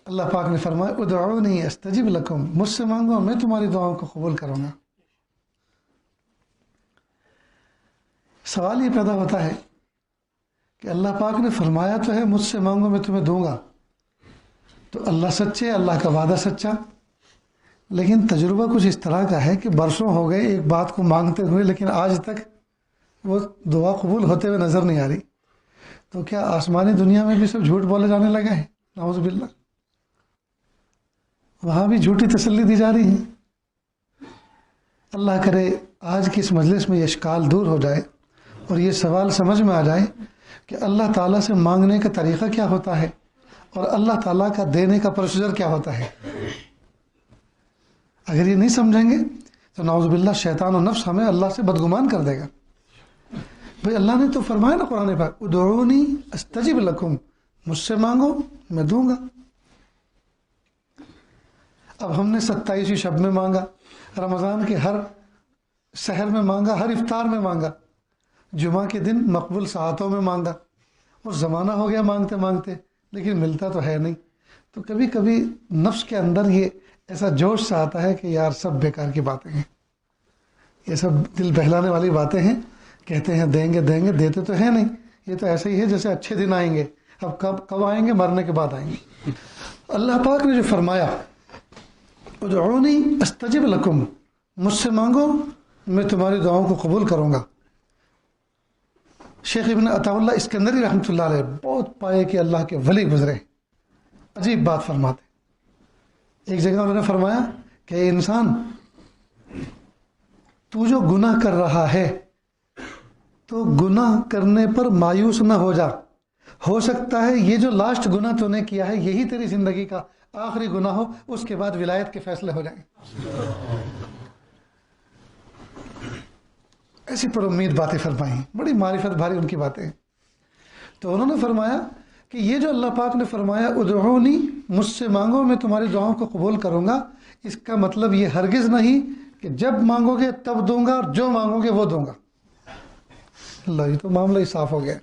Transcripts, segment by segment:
اللہ پاک نے فرمایا ادعونی استجب لکم، مجھ سے مانگو میں تمہاری دعاؤں کو قبول کروں گا۔ سوال یہ پیدا ہوتا ہے کہ اللہ پاک نے فرمایا تو ہے مجھ سے مانگو میں تمہیں دوں گا، تو اللہ سچے، اللہ کا وعدہ سچا، لیکن تجربہ کچھ اس طرح کا ہے کہ برسوں ہو گئے ایک بات کو مانگتے ہوئے، لیکن آج تک وہ دعا قبول ہوتے ہوئے نظر نہیں آ رہی۔ تو کیا آسمانی دنیا میں بھی سب جھوٹ بولے جانے لگے ہیں؟ نعوذ باللہ، وہاں بھی جھوٹی تسلی دی جا رہی ہے۔ اللہ کرے آج کی اس مجلس میں یہ اشکال دور ہو جائے اور یہ سوال سمجھ میں آ جائے کہ اللہ تعالیٰ سے مانگنے کا طریقہ کیا ہوتا ہے اور اللہ تعالیٰ کا دینے کا پروسیجر کیا ہوتا ہے۔ اگر یہ نہیں سمجھیں گے تو نعوذ باللہ شیطان و نفس ہمیں اللہ سے بدگمان کر دے گا۔ بھئی اللہ نے تو فرمایا نا قرآن پاک ادعونی استجب لکم، مجھ سے مانگو میں دوں گا۔ اب ہم نے 27ویں شب میں مانگا، رمضان کے ہر سحر میں مانگا، ہر افطار میں مانگا، جمعہ کے دن مقبول ساعتوں میں مانگا، اور زمانہ ہو گیا مانگتے مانگتے، لیکن ملتا تو ہے نہیں۔ تو کبھی کبھی نفس کے اندر یہ ایسا جوش سا آتا ہے کہ یار سب بیکار کی باتیں ہیں، یہ سب دل بہلانے والی باتیں ہیں، کہتے ہیں دیں گے دیں گے، دیتے تو ہے نہیں، یہ تو ایسے ہی ہے جیسے اچھے دن آئیں گے، اب کب آئیں گے؟ مرنے کے بعد آئیں گے۔ اللہ پاک نے جو فرمایا ادعونی استجب لکم، مجھ سے مانگو میں تمہاری دعاؤں کو قبول کروں گا۔ شیخ ابن عطا اللہ اسکندری رحمۃ اللہ علیہ بہت پائے کہ اللہ کے ولی گزرے، عجیب بات فرماتے۔ ایک جگہ انہوں نے فرمایا کہ اے انسان، تو جو گناہ کر رہا ہے تو گناہ کرنے پر مایوس نہ ہو سکتا ہے یہ جو لاسٹ گناہ تو نے کیا ہے یہی تیری زندگی کا آخری گناہ ہو، اس کے بعد ولایت کے فیصلے ہو جائیں۔ ایسی پر امید باتیں فرمائیں، بڑی معرفت بھاری ان کی باتیں۔ تو انہوں نے فرمایا کہ یہ جو اللہ پاک نے فرمایا ادعونی، مجھ سے مانگو میں تمہاری دعاؤں کو قبول کروں گا، اس کا مطلب یہ ہرگز نہیں کہ جب مانگو گے تب دوں گا اور جو مانگو گے وہ دوں گا۔ اللہ، یہ تو معاملہ ہی صاف ہو گیا۔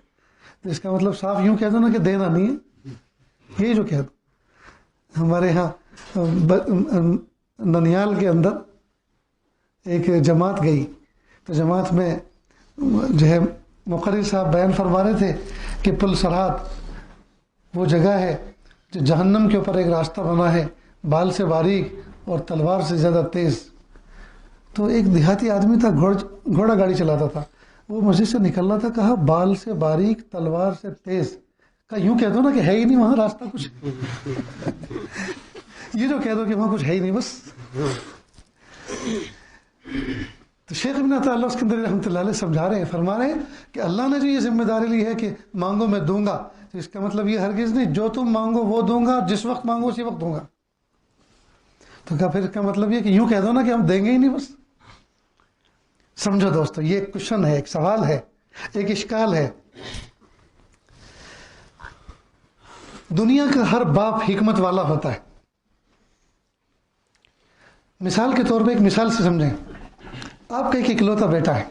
تو اس کا مطلب صاف یوں کہہ دو نا کہ دینا نہیں ہے، یہ جو کہہ دو۔ ہمارے ہاں ننیال کے اندر ایک جماعت گئی، تو جماعت میں جو ہے مقرر صاحب بیان فرما رہے تھے کہ پل سرات وہ جگہ ہے جو جہنم کے اوپر ایک راستہ بنا ہے، بال سے باریک اور تلوار سے زیادہ تیز۔ تو ایک دیہاتی آدمی تھا، گھوڑا گاڑی چلاتا تھا، وہ مسجد سے نکل رہا تھا، کہا بال سے باریک تلوار سے تیز، کہا یوں کہہ دو نا کہ ہے ہی نہیں وہاں راستہ کچھ، یہ جو کہہ دو کہ وہاں کچھ ہے ہی نہیں بس۔ تو شیخ ابن عطا اللہ اسکندری رحمۃ اللہ علیہ سمجھا رہے ہیں، فرما رہے ہیں کہ اللہ نے جو یہ ذمہ داری لی ہے کہ مانگو میں دوں گا، تو اس کا مطلب یہ ہرگز نہیں جو تم مانگو وہ دوں گا، جس وقت مانگو اسی وقت دوں گا۔ تو کہا پھر اس کا مطلب یہ کہ یوں کہہ دو نا کہ ہم دیں گے ہی نہیں بس۔ سمجھو دوستو، یہ ایک کوشچن ہے، ایک سوال ہے، ایک اشکال ہے۔ دنیا کا ہر باپ حکمت والا ہوتا ہے۔ مثال کے طور پہ ایک مثال سے سمجھیں، آپ کا ایک اکلوتا بیٹا ہے،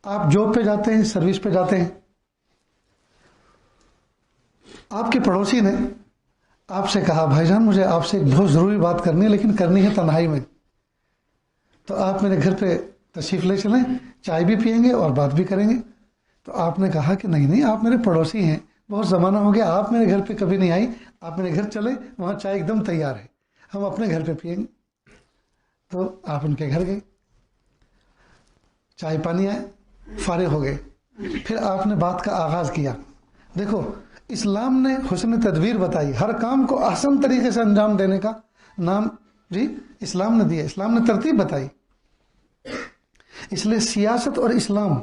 آپ جاب پہ جاتے ہیں، سروس پہ جاتے ہیں، آپ کے پڑوسی نے آپ سے کہا بھائی جان مجھے آپ سے ایک بہت ضروری بات کرنی ہے، لیکن کرنی ہے تنہائی میں، تو آپ میرے گھر پہ تشریف لے چلیں، چائے بھی پئیں گے اور بات بھی کریں گے۔ تو آپ نے کہا کہ نہیں آپ میرے پڑوسی ہیں، بہت زمانہ ہو گیا آپ میرے گھر پہ کبھی نہیں آئی، آپ میرے گھر چلیں، وہاں چائے ایک دم تیار ہے، ہم اپنے گھر پہ پئیں گے۔ تو آپ ان کے گھر گئے، چائے پانی آئے، فارغ ہو گئے، پھر آپ نے بات کا آغاز کیا۔ دیکھو اسلام نے حسن تدبیر بتائی، ہر کام کو احسن طریقے سے انجام دینے کا نام اسلام نے دیا، اسلام نے ترتیب بتائی۔ اس لیے سیاست اور اسلام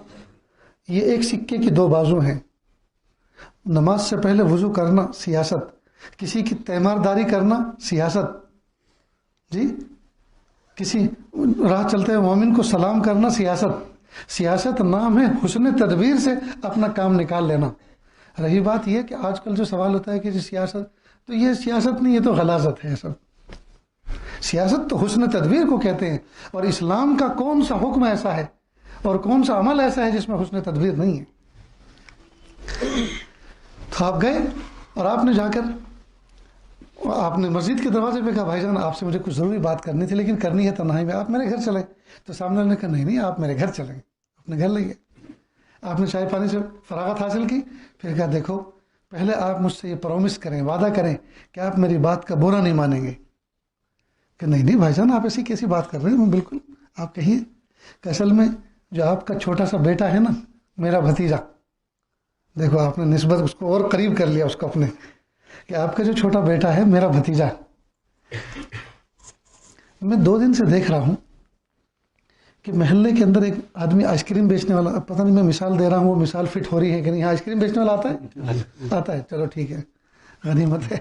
یہ ایک سکے کی دو بازو ہیں۔ نماز سے پہلے وضو کرنا سیاست، کسی کی تیمارداری کرنا سیاست، کسی راہ چلتے ہوئے مومن کو سلام کرنا سیاست۔ سیاست نام ہے حسن تدبیر سے اپنا کام نکال لینا۔ رہی بات یہ کہ آج کل جو سوال ہوتا ہے کہ سیاست، تو یہ سیاست نہیں، یہ تو غلاظت ہے سب۔ سیاست تو حسن تدبیر کو کہتے ہیں، اور اسلام کا کون سا حکم ایسا ہے اور کون سا عمل ایسا ہے جس میں حسن تدبیر نہیں ہے؟ تو آپ گئے اور آپ نے جا کر آپ نے مسجد کے دروازے پہ کہا بھائی جان آپ سے مجھے کچھ ضروری بات کرنی تھی لیکن کرنی ہے تنہائی میں، آپ میرے گھر چلیں. تو سامنے والے نے کہا نہیں آپ میرے گھر چلیں، اپنے گھر لے گئے. آپ نے چائے پانی سے فراغت حاصل کی، پھر کہا دیکھو پہلے آپ مجھ سے یہ پرومس کریں، وعدہ کریں کہ آپ میری بات کا برا نہیں مانیں گے. کہ نہیں بھائی جان آپ ایسی کیسی بات کر رہے ہیں، بالکل آپ کہیے. کہ اصل میں جو آپ کا چھوٹا سا بیٹا ہے نا، میرا بھتیجا، دیکھو آپ نے نسبت اس کو اور قریب کر لیا اس کو اپنے، کہ آپ کا جو چھوٹا بیٹا ہے میرا بھتیجا. میں 2 دن سے دیکھ رہا ہوں کہ محلے کے اندر ایک آدمی آئس کریم بیچنے والا، پتہ نہیں میں مثال دے رہا ہوں وہ مثال فٹ ہو رہی ہے کہ نہیں. آئس کریم بیچنے والا آتا ہے چلو ٹھیک ہے، غنیمت ہے.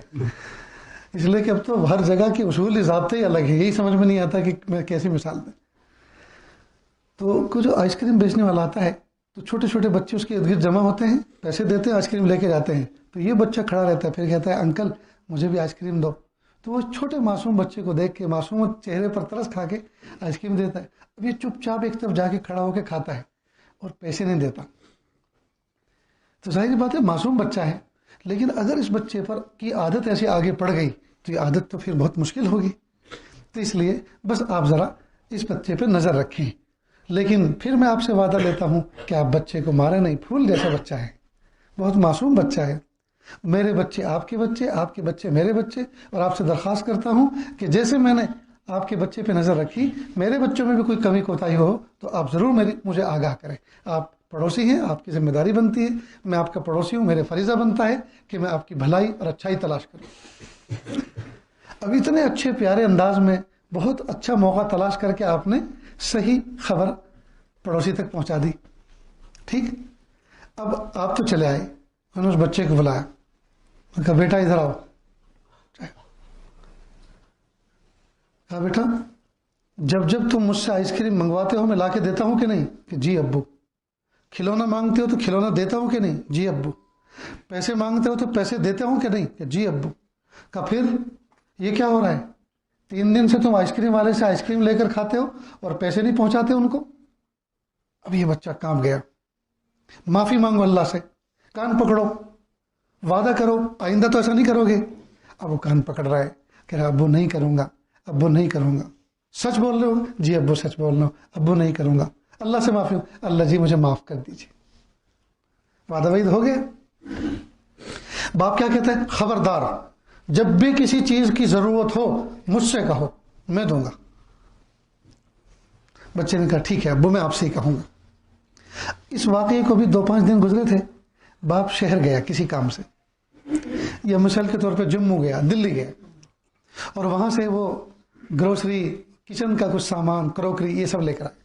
اس لیے کہ اب تو ہر جگہ کے اصول ضابطے ہی الگ ہے، یہی سمجھ میں نہیں آتا کہ میں کیسی مثال دیں. تو جو آئس کریم بیچنے والا آتا ہے تو چھوٹے چھوٹے بچے اس کے ارد گرد جمع ہوتے ہیں، پیسے دیتے ہیں، آئس کریم لے کے جاتے ہیں. تو یہ بچہ کھڑا رہتا ہے، پھر کہتا ہے انکل مجھے بھی آئس کریم دو. تو وہ چھوٹے معصوم بچے کو دیکھ کے معصوم چہرے پر ترس کھا کے آئس کریم دیتا ہے. اب یہ چپ چاپ ایک طرف جا کے کھڑا ہو کے کھاتا ہے اور پیسے نہیں دیتا. تو ظاہر بات ہے معصوم بچہ ہے، لیکن اگر اس بچے پر کی عادت ایسی آگے پڑ گئی تو یہ عادت تو پھر بہت مشکل ہوگی. تو اس لیے بس آپ ذرا اس بچے پہ نظر رکھیں. لیکن پھر میں آپ سے وعدہ لیتا ہوں کہ آپ بچے کو مارے نہیں، پھول جیسا بچہ ہے، بہت معصوم بچہ ہے. میرے بچے آپ کے بچے، آپ کے بچے میرے بچے، اور آپ سے درخواست کرتا ہوں کہ جیسے میں نے آپ کے بچے پہ نظر رکھی، میرے بچوں میں بھی کوئی کمی کوتاہی ہو تو آپ ضرور مجھے آگاہ کریں. آپ پڑوسی ہیں، آپ کی ذمہ داری بنتی ہے، میں آپ کا پڑوسی ہوں، میرے فریضہ بنتا ہے کہ میں آپ کی بھلائی اور اچھائی تلاش کروں. اب اتنے اچھے پیارے انداز میں بہت اچھا موقع تلاش کر کے آپ نے صحیح خبر پڑوسی تک پہنچا دی. ٹھیک، اب آپ تو چلے آئے، میں نے اس بچے کو بلایا، میں کہا بیٹا ادھر آؤ. کہا بیٹا جب تم مجھ سے آئس کریم منگواتے ہو میں لا کے دیتا ہوں کہ نہیں؟ کہ جی ابو. کھلونا مانگتے ہو تو کھلونا دیتا ہوں کہ نہیں؟ جی ابو. پیسے مانگتے ہو تو پیسے دیتے ہوں کہ نہیں؟ کہ جی ابو. کہا پھر یہ کیا ہو رہا ہے؟ 3 دن سے تم آئس کریم والے سے آئس کریم لے کر کھاتے ہو اور پیسے نہیں پہنچاتے ان کو. اب یہ بچہ کام گیا. معافی مانگو اللہ سے، کان پکڑو، وعدہ کرو آئندہ تو ایسا نہیں کرو گے. اب وہ کان پکڑ رہا ہے، کہہ رہا ابو نہیں کروں گا، ابو نہیں کروں گا. سچ بول رہے ہو؟ جی ابو سچ بول رہا ہوں، ابو نہیں کروں گا. اللہ سے معافی، اللہ جی مجھے معاف کر دیجیے. وعدہ وعید ہو گیا. باپ کیا کہتا ہے؟ خبردار جب بھی کسی چیز کی ضرورت ہو مجھ سے کہو، میں دوں گا. بچے نے کہا ٹھیک ہے ابو میں آپ سے ہی کہوں گا. اس واقعے کو بھی 2-5 دن گزرے تھے. باپ شہر گیا کسی کام سے، یا مثال کے طور پہ جموں گیا، دلی گیا، اور وہاں سے وہ گروسری، کچن کا کچھ سامان، کروکری، یہ سب لے کر آئے.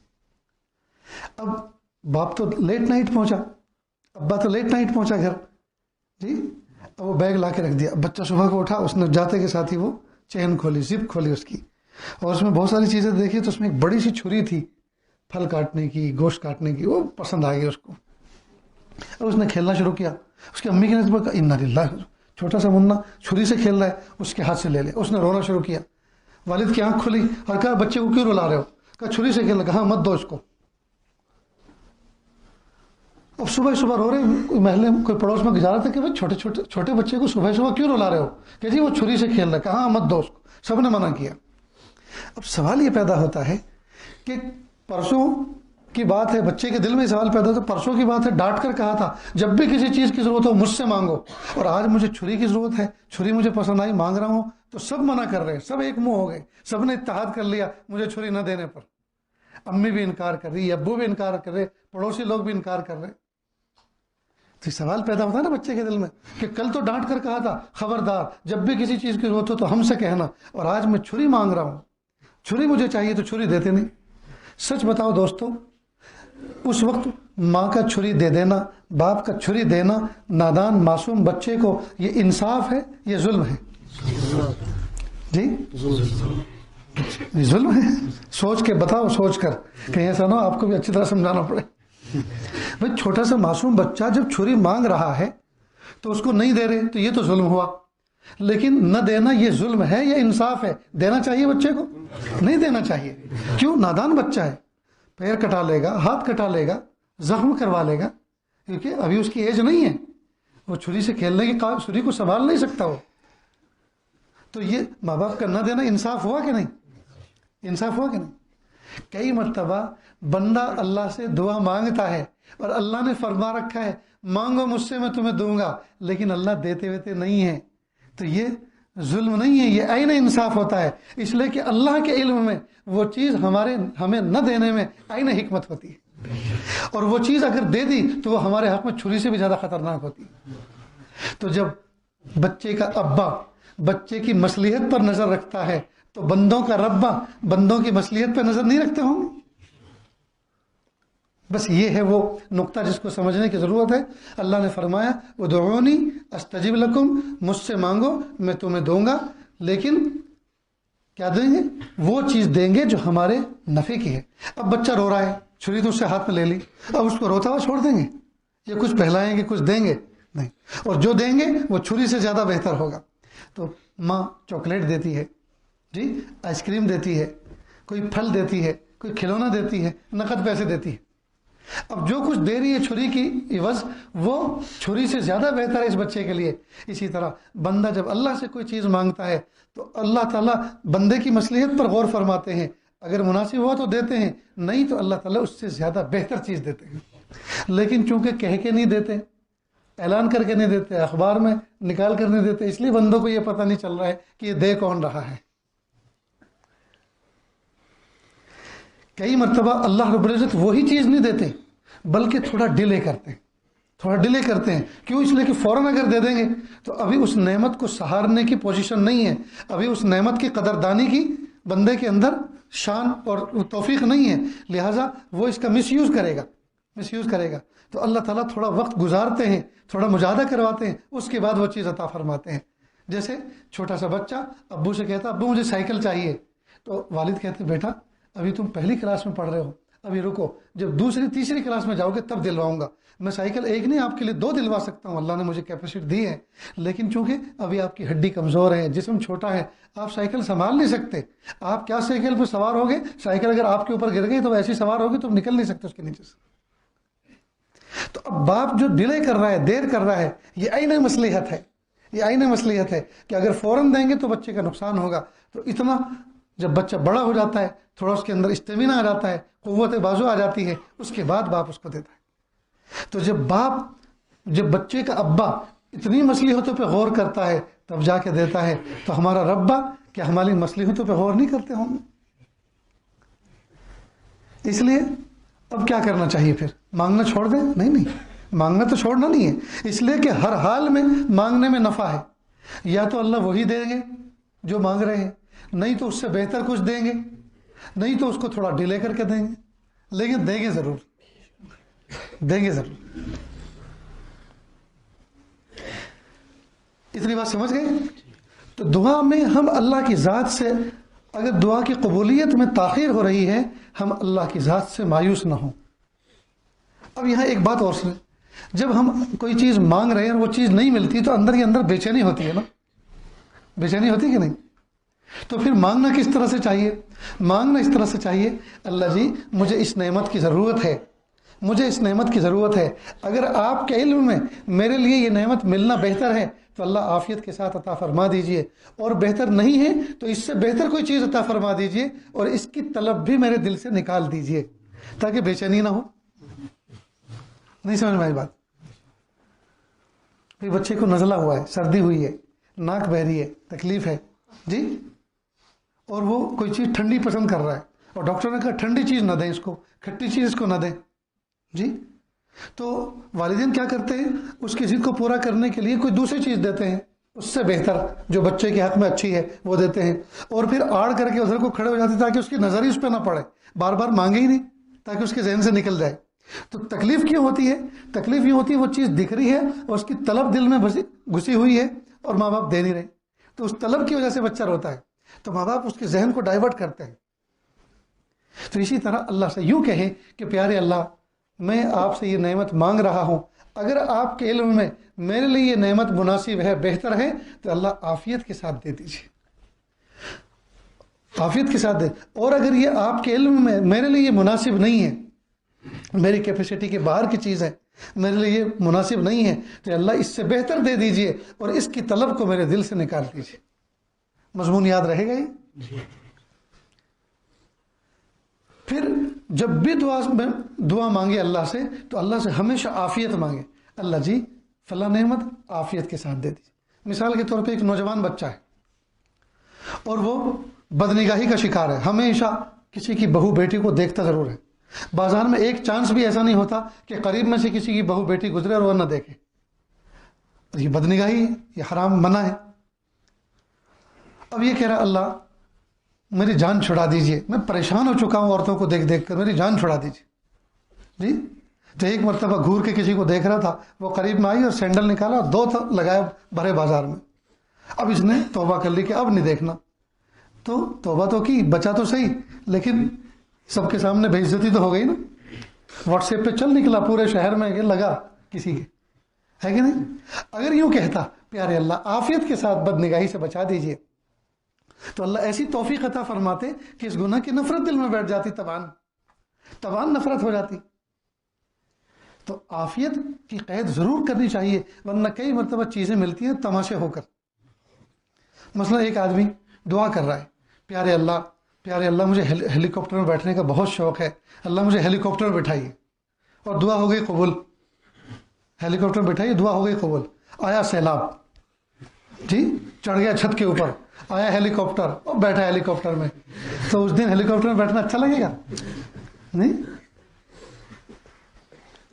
اب باپ تو لیٹ نائٹ پہنچا، ابا تو لیٹ نائٹ پہنچا گھر. جی اب وہ بیگ لا کے رکھ دیا. بچہ صبح کو اٹھا، اس نے جاتے کے ساتھ ہی وہ چین کھولی، زپ کھولی اس کی، اور اس میں بہت ساری چیزیں دیکھی. تو اس میں ایک بڑی سی چھری تھی پھل کاٹنے کی، گوشت کاٹنے کی. وہ پسند آ گئی اس کو، اور اس نے کھیلنا شروع کیا. اس کی امی کے نسبت کہا انا للہ، چھوٹا سا منا چھری سے کھیل رہا ہے، اس کے ہاتھ سے لے لے. اس نے رونا شروع کیا. والد کی آنکھ کھلی اور کہا بچے کو کیوں رلا رہے ہو؟ کہا چھری سے کھیل رہا. کہا مت دو اس کو. اب صبح صبح رو رہے، کوئی محلے میں کوئی پڑوس میں گزارا تھا کہ بھائی چھوٹے بچے کو صبح صبح کیوں رلا رہے ہو؟ کہ جی وہ چھری سے کھیل رہا ہے. کہا مت دو اس کو. سب نے منع کیا. اب سوال یہ پیدا ہوتا ہے کہ پرسوں کی بات ہے، بچے کے دل میں سوال پیدا ہوتا ہے، پرسوں کی بات ہے، ڈانٹ کر کہا تھا جب بھی کسی چیز کی ضرورت ہو مجھ سے مانگو، اور آج مجھے چھری کی ضرورت ہے، چھری مجھے پسند آئی، مانگ رہا ہوں. تو سب منع کر رہے ہیں، سب ایک منہ ہو گئے، سب نے اتحاد کر لیا مجھے چھری نہ دینے پر. امی بھی انکار کر رہی، ابو بھی انکار کر رہے، پڑوسی لوگ بھی انکار کر رہے. تو سوال پیدا ہوتا ہے نا بچے کے دل میں کہ کل تو ڈانٹ کر کہا تھا خبردار جب بھی کسی چیز کی ضرورت ہو تو ہم سے کہنا، اور آج میں چھری مانگ رہا ہوں، چھری مجھے چاہیے تو چھری دیتے نہیں. سچ بتاؤ دوستو، اس وقت ماں کا چھری دے دینا، باپ کا چھری دینا نادان معصوم بچے کو، یہ انصاف ہے یہ ظلم ہے؟ جی ظلم ہے. سوچ کے بتاؤ، سوچ کر، کہیں ایسا نہ ہو آپ کو بھی اچھی طرح سمجھانا پڑے. بھائی چھوٹا سا معصوم بچہ جب چھری مانگ رہا ہے تو اس کو نہیں دے رہے تو یہ تو ظلم ہوا. لیکن نہ دینا یہ ظلم ہے یا انصاف ہے؟ دینا چاہیے بچے کو؟ نہیں دینا چاہیے. کیوں؟ نادان بچہ ہے، پیر کٹا لے گا، ہاتھ کٹا لے گا، زخم کروا لے گا، کیونکہ ابھی اس کی ایج نہیں ہے، وہ چھری سے کھیلنے کی چھری کو سنبھال نہیں سکتا وہ. تو یہ ماں باپ کا نہ دینا انصاف ہوا کہ نہیں؟ انصاف ہوا کہ نہیں؟ کئی مرتبہ بندہ اللہ سے دعا مانگتا ہے اور اللہ نے فرما رکھا ہے مانگو مجھ سے میں تمہیں دوں گا، لیکن اللہ دیتے ہوتے نہیں ہے، تو یہ ظلم نہیں ہے، یہ عین انصاف ہوتا ہے، اس لیے کہ اللہ کے علم میں وہ چیز ہمیں نہ دینے میں عین حکمت ہوتی ہے، اور وہ چیز اگر دے دی تو وہ ہمارے حق میں چھری سے بھی زیادہ خطرناک ہوتی ہے۔ تو جب بچے کا ابا بچے کی مصلحت پر نظر رکھتا ہے تو بندوں کا ربا بندوں کی مصلحت پر نظر نہیں رکھتے ہوں گے؟ بس یہ ہے وہ نقطہ جس کو سمجھنے کی ضرورت ہے۔ اللہ نے فرمایا ادعونی استجب لکم، مجھ سے مانگو میں تمہیں دوں گا، لیکن کیا دیں گے؟ وہ چیز دیں گے جو ہمارے نفع کی ہے۔ اب بچہ رو رہا ہے، چھری تو اس سے ہاتھ میں لے لی، اب اس کو روتا ہوا چھوڑ دیں گے؟ یہ کچھ پہلائیں گے، کچھ دیں گے؟ نہیں، اور جو دیں گے وہ چھری سے زیادہ بہتر ہوگا۔ تو ماں چاکلیٹ دیتی ہے، جی آئس کریم دیتی ہے، کوئی پھل دیتی ہے، کوئی کھلونا دیتی ہے، نقد پیسے دیتی ہے، اب جو کچھ دے رہی ہے چھری کی عوض وہ چھری سے زیادہ بہتر ہے اس بچے کے لیے۔ اسی طرح بندہ جب اللہ سے کوئی چیز مانگتا ہے تو اللہ تعالیٰ بندے کی مصلحت پر غور فرماتے ہیں، اگر مناسب ہوا تو دیتے ہیں، نہیں تو اللہ تعالیٰ اس سے زیادہ بہتر چیز دیتے ہیں۔ لیکن چونکہ کہہ کے نہیں دیتے، اعلان کر کے نہیں دیتے، اخبار میں نکال کر نہیں دیتے، اس لیے بندوں کو یہ پتہ نہیں چل رہا ہے کہ یہ دے کون رہا ہے۔ کئی مرتبہ اللہ رب العزت وہی چیز نہیں دیتے بلکہ تھوڑا ڈیلے کرتے ہیں، کیوں؟ اس لیے کہ فوراً اگر دے دیں گے تو ابھی اس نعمت کو سہارنے کی پوزیشن نہیں ہے، ابھی اس نعمت کی قدردانی کی بندے کے اندر شان اور توفیق نہیں ہے، لہٰذا وہ اس کا مس یوز کرے گا۔ تو اللہ تعالیٰ تھوڑا وقت گزارتے ہیں، تھوڑا مجاہدہ کرواتے ہیں، اس کے بعد وہ چیز عطا فرماتے ہیں۔ جیسے چھوٹا سا بچہ ابو سے کہتا ابو مجھے سائیکل چاہیے، تو والد کہتے بیٹا ابھی تم پہلی کلاس میں پڑھ رہے ہو، ابھی رکو، جب دوسری تیسری کلاس میں جاؤ گے تب دلواؤں گا، میں سائیکل ایک نہیں آپ کے لیے 2 دلوا سکتا ہوں، اللہ نے مجھے کیپیسٹی دی ہے، لیکن چونکہ ابھی آپ کی ہڈی کمزور ہے، جسم چھوٹا ہے، آپ سائیکل سنبھال نہیں سکتے، آپ کیا سائیکل پہ سوار ہوگے؟ سائیکل اگر آپ کے اوپر گر گئی تو ایسی سوار ہوگی تو نکل نہیں سکتے اس کے نیچے سے۔ تو اب باپ جو ڈیلے کر رہا ہے، دیر کر رہا ہے، یہ عین مصلحت ہے کہ اگر فوراً دیں گے تو بچے کا نقصان ہوگا۔ تو اتنا جب بچہ بڑا ہو جاتا ہے، تھوڑا اس کے اندر اسٹیمنا آ جاتا ہے، قوت بازو آ جاتی ہے، اس کے بعد باپ اس کو دیتا ہے۔ تو جب بچے کا ابا اتنی مصلحتوں پہ غور کرتا ہے تب جا کے دیتا ہے، تو ہمارا ربا کیا ہماری مصلحتوں پہ غور نہیں کرتے ہوں گے؟ اس لیے اب کیا کرنا چاہیے؟ پھر مانگنا چھوڑ دیں؟ نہیں، مانگنا تو چھوڑنا نہیں ہے، اس لیے کہ ہر حال میں مانگنے میں نفع ہے، یا تو اللہ وہی دیں گے جو مانگ رہے ہیں، نہیں تو اس سے بہتر کچھ دیں گے، نہیں تو اس کو تھوڑا ڈیلے کر کے دیں گے، لیکن دیں گے ضرور۔ اتنی بات سمجھ گئے؟ تو دعا میں ہم اللہ کی ذات سے، اگر دعا کی قبولیت میں تاخیر ہو رہی ہے، ہم اللہ کی ذات سے مایوس نہ ہوں۔ اب یہاں ایک بات اور سنیں، جب ہم کوئی چیز مانگ رہے ہیں اور وہ چیز نہیں ملتی تو اندر ہی اندر بے چینی ہوتی ہے نا؟ بے چینی ہوتی کہ نہیں؟ تو پھر مانگنا کس طرح سے چاہیے؟ مانگنا اس طرح سے چاہیے، اللہ جی مجھے اس نعمت کی ضرورت ہے، اگر آپ کے علم میں میرے لیے یہ نعمت ملنا بہتر ہے تو اللہ عافیت کے ساتھ عطا فرما دیجئے، اور بہتر نہیں ہے تو اس سے بہتر کوئی چیز عطا فرما دیجئے، اور اس کی طلب بھی میرے دل سے نکال دیجئے تاکہ بے چینی نہ ہو۔ نہیں سمجھ میں آئی بات؟ بچے کو نزلہ ہوا ہے، سردی ہوئی ہے، ناک بہ رہی ہے، تکلیف ہے جی، اور وہ کوئی چیز ٹھنڈی پسند کر رہا ہے، اور ڈاکٹر نے کہا ٹھنڈی چیز نہ دیں اس کو، کھٹی چیز اس کو نہ دیں جی، تو والدین کیا کرتے ہیں؟ اس کی ضد کو پورا کرنے کے لیے کوئی دوسری چیز دیتے ہیں، اس سے بہتر جو بچے کے حق میں اچھی ہے وہ دیتے ہیں، اور پھر آڑ کر کے ادھر کو کھڑے ہو جاتے ہیں تاکہ اس کی نظر ہی اس پہ نہ پڑے، بار بار مانگے ہی نہیں تاکہ اس کے ذہن سے نکل جائے۔ تو تکلیف کیوں ہوتی ہے؟ تکلیف یہ ہوتی ہے وہ چیز دکھ رہی ہے اور اس کی طلب دل میں گھسی ہوئی ہے اور ماں باپ دے نہیں رہے، تو اس طلب کی وجہ سے بچہ روتا ہے، تو ماں باپ اس کے ذہن کو ڈائیورٹ کرتے ہیں۔ تو اسی طرح اللہ سے یوں کہیں کہ پیارے اللہ میں آپ سے یہ نعمت مانگ رہا ہوں، اگر آپ کے علم میں میرے لیے یہ نعمت مناسب ہے، بہتر ہے، تو اللہ عافیت کے ساتھ دے دیجیے، عافیت کے ساتھ دے، اور اگر یہ آپ کے علم میں میرے لیے یہ مناسب نہیں ہے، میری کیپیسٹی کے باہر کی چیز ہے، میرے لیے یہ مناسب نہیں ہے، تو اللہ اس سے بہتر دے دیجئے اور اس کی طلب کو میرے دل سے نکال دیجئے۔ مضمون یاد رہے گا ہی. پھر جب بھی دعا مانگے اللہ سے تو اللہ سے ہمیشہ عافیت مانگے. اللہ جی فلاں نعمت عافیت کے ساتھ دے دیجیے. مثال کے طور پہ ایک نوجوان بچہ ہے اور وہ بدنگاہی کا شکار ہے، ہمیشہ کسی کی بہو بیٹی کو دیکھتا ضرور ہے. بازار میں ایک چانس بھی ایسا نہیں ہوتا کہ قریب میں سے کسی کی بہو بیٹی گزرے اور وہ نہ دیکھے. یہ بدنگاہی ہے، یہ حرام منع ہے. اب یہ کہہ رہا اللہ میری جان چھڑا دیجئے، میں پریشان ہو چکا ہوں عورتوں کو دیکھ دیکھ کر، میری جان چھڑا دیجئے. جی تو ایک مرتبہ گھور کے کسی کو دیکھ رہا تھا، وہ قریب میں آئی اور سینڈل نکالا اور 2 لگایا بھرے بازار میں. اب اس نے توبہ کر لی کہ اب نہیں دیکھنا. تو توبہ تو کی، بچا تو صحیح، لیکن سب کے سامنے بے عزتی تو ہو گئی نا. واٹس ایپ پہ چل نکلا پورے شہر میں کہ لگا کسی کے، ہے کہ نہیں. اگر یوں کہتا پیارے اللہ عافیت کے ساتھ بد نگاہی سے بچا دیجئے، تو اللہ ایسی توفیق عطا فرماتے کہ اس گناہ کی نفرت دل میں بیٹھ جاتی، تبان نفرت ہو جاتی. تو عافیت کی قید ضرور کرنی چاہیے، ورنہ کئی مرتبہ چیزیں ملتی ہیں تماشے ہو کر. مثلا ایک آدمی دعا کر رہا ہے، پیارے اللہ مجھے ہیلی کاپٹر میں بیٹھنے کا بہت شوق ہے، اللہ مجھے ہیلی کاپٹر میں بٹھائیے. اور دعا ہو گئی قبول، ہیلی کاپٹر میں بٹھائیے، دعا ہو گئی قبول. آیا سیلاب، جی چڑھ گیا چھت کے اوپر، آیا ہیلی کاپٹر اور بیٹھا ہیلی کاپٹر میں، تو اس دن ہیلی کاپٹر میں بیٹھنا اچھا لگے گا؟ نہیں.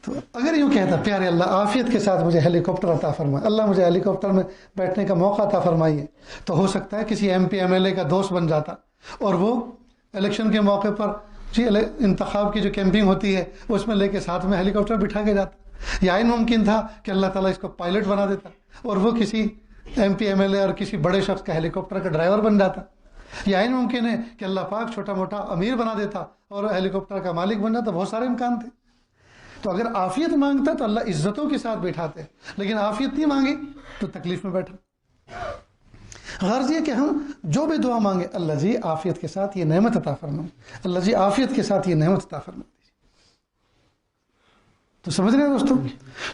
تو اگر یوں کہتا پیارے اللہ عافیت کے ساتھ مجھے ہیلی کاپٹر عطا فرمائے، اللہ مجھے ہیلی کاپٹر میں بیٹھنے کا موقع عطا فرمائیے، تو ہو سکتا ہے کسی M P M L A کا دوست بن جاتا اور وہ الیکشن کے موقع پر جی انتخاب کی جو کیمپنگ ہوتی ہے اس میں لے کے ساتھ میں ہیلی کاپٹر بٹھا کے جاتا. یا ممکن تھا کہ اللہ تعالیٰ اس کو پائلٹ بنا دیتا اور وہ کسی M P M L A اور کسی بڑے شخص کا ہیلی کاپٹر کا ڈرائیور بن جاتا. یا ممکن ہے کہ اللہ پاک چھوٹا موٹا امیر بنا دیتا اور ہیلی کاپٹر کا مالک بن جاتا. بہت سارے امکان تھے. تو اگر عافیت مانگتا تو اللہ عزتوں کے ساتھ بیٹھاتے، لیکن عافیت نہیں مانگی تو تکلیف میں بیٹھا. غرض یہ کہ ہم جو بھی دعا مانگے اللہ جی عافیت کے ساتھ یہ نعمت عطا فرمائے، اللہ جی عافیت کے ساتھ یہ نعمت عطا فرمائے. تو سمجھ رہے ہیں دوستوں؟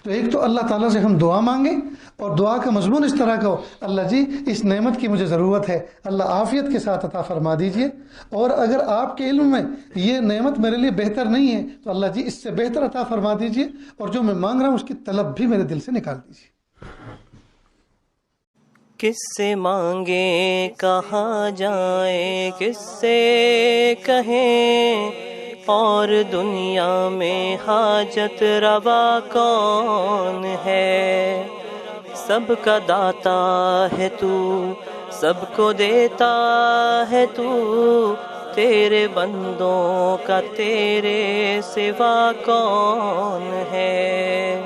تو ایک تو اللہ تعالیٰ سے ہم دعا مانگیں اور دعا کا مضمون اس طرح کا ہو، اللہ جی اس نعمت کی مجھے ضرورت ہے، اللہ عافیت کے ساتھ عطا فرما دیجئے. اور اگر آپ کے علم میں یہ نعمت میرے لیے بہتر نہیں ہے تو اللہ جی اس سے بہتر عطا فرما دیجئے، اور جو میں مانگ رہا ہوں اس کی طلب بھی میرے دل سے نکال دیجئے. کس سے مانگیں کہاں جائیں، کس سے کہیں، اور دنیا میں حاجت روا کون ہے. سب کا داتا ہے تو، سب کو دیتا ہے تو، تیرے بندوں کا تیرے سوا کون ہے.